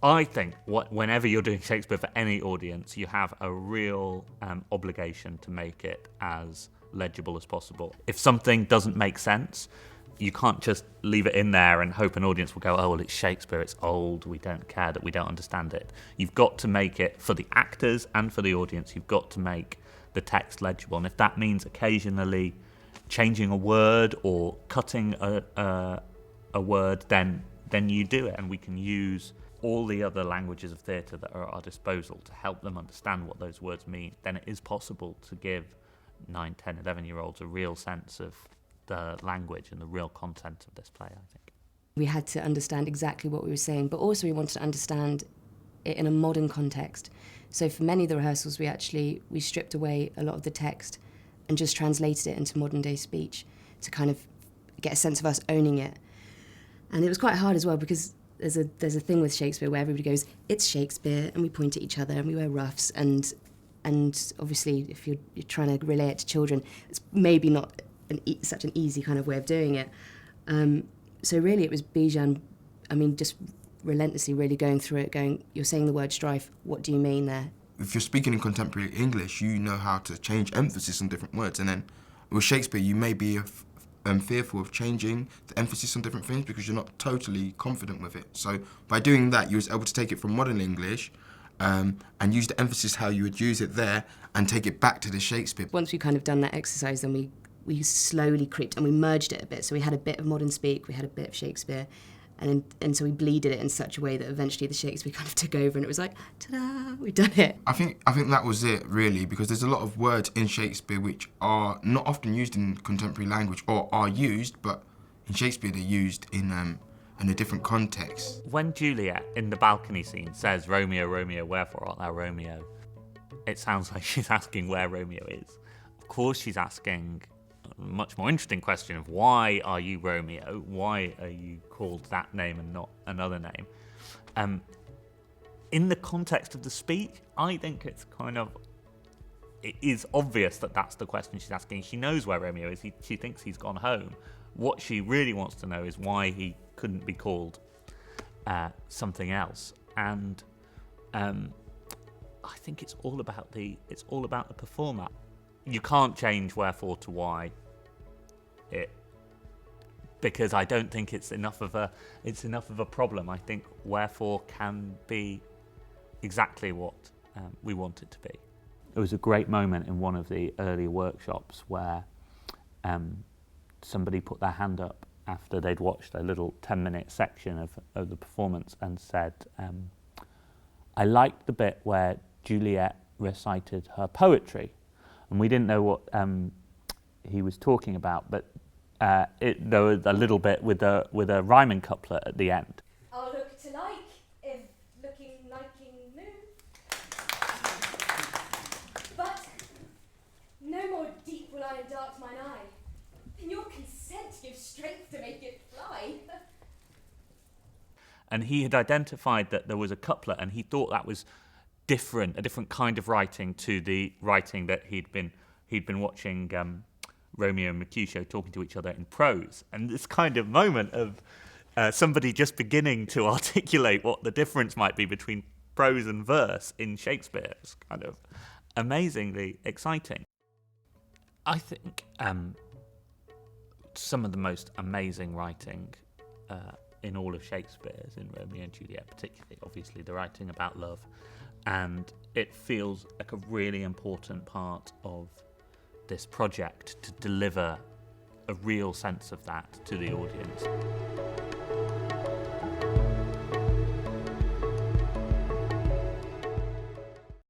I think whenever you're doing Shakespeare for any audience, you have a real obligation to make it as legible as possible. If something doesn't make sense, you can't just leave it in there and hope an audience will go, oh, well, it's Shakespeare, it's old, we don't care that we don't understand it. You've got to make it, for the actors and for the audience, you've got to make the text legible. And if that means occasionally changing a word or cutting a word, then you do it, and we can use all the other languages of theatre that are at our disposal to help them understand what those words mean. Then it is possible to give 9, 10, 11-year-olds a real sense of the language and the real content of this play, I think. We had to understand exactly what we were saying, but also we wanted to understand it in a modern context. So for many of the rehearsals, we stripped away a lot of the text and just translated it into modern day speech to kind of get a sense of us owning it. And it was quite hard as well, because there's a thing with Shakespeare where everybody goes, it's Shakespeare, and we point at each other and we wear ruffs, and obviously if you're trying to relay it to children, it's maybe not such an easy kind of way of doing it. So really it was Bijan, just relentlessly really going through it, going, you're saying the word strife, what do you mean there? If you're speaking in contemporary English, you know how to change emphasis on different words, and then with Shakespeare you may be fearful of changing the emphasis on different things because you're not totally confident with it. So by doing that, you was able to take it from modern English and use the emphasis how you would use it there and take it back to the Shakespeare. Once we kind of done that exercise, then we slowly creeped and we merged it a bit. So we had a bit of modern speak, we had a bit of Shakespeare, and so we bleeded it in such a way that eventually the Shakespeare kind of took over, and it was like, ta-da, we've done it. I think that was it, really, because there's a lot of words in Shakespeare which are not often used in contemporary language, or are used, but in Shakespeare they're used in a different context. When Juliet, in the balcony scene, says, Romeo, Romeo, wherefore art thou Romeo? It sounds like she's asking where Romeo is. Of course she's asking a much more interesting question of why are you Romeo? Why are you called that name and not another name? In the context of the speech, I think it is obvious that that's the question she's asking. She knows where Romeo is. She thinks he's gone home. What she really wants to know is why he couldn't be called something else. And I think it's all about the performer. You can't change wherefore to why it, because I don't think it's enough of a problem. I think wherefore can be exactly what we want it to be. It was a great moment in one of the earlier workshops where somebody put their hand up after they'd watched a little 10-minute section of the performance and said, I liked the bit where Juliet recited her poetry. And we didn't know what he was talking about, but there was a little bit with a rhyming couplet at the end. I'll look to like, if looking liking moon. But no more deep will I endart mine eye, and your consent gives strength to make it fly. And he had identified that there was a couplet, and he thought that was a different kind of writing to the writing that he'd been watching Romeo and Mercutio talking to each other in prose. And this kind of moment of somebody just beginning to articulate what the difference might be between prose and verse in Shakespeare is kind of amazingly exciting. I think some of the most amazing writing in all of Shakespeare's in Romeo and Juliet, particularly, obviously, the writing about love. And it feels like a really important part of this project to deliver a real sense of that to the audience.